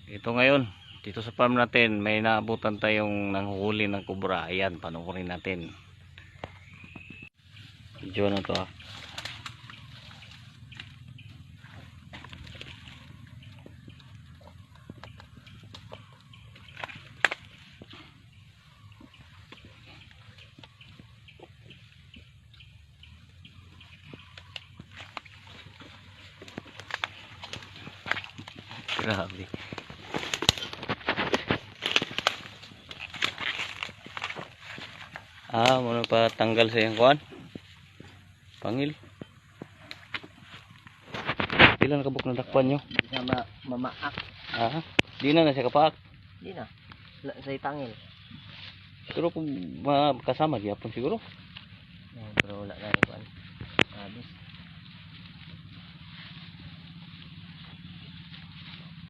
Ito ngayon, dito sa farm natin, may naabutan tayong nanghuli ng kubra. Ayan, panoorin natin. Video na to ah. Grabe. Muna pa tanggal sa iyang kuhan. Pangil. Ilan kabuk na dakpan nyo? Di na mamaak. Di na siya kapaak. Di na. Sa itangil. Pero kung kasama, di hapon siguro. Pero wala na yung kuhan.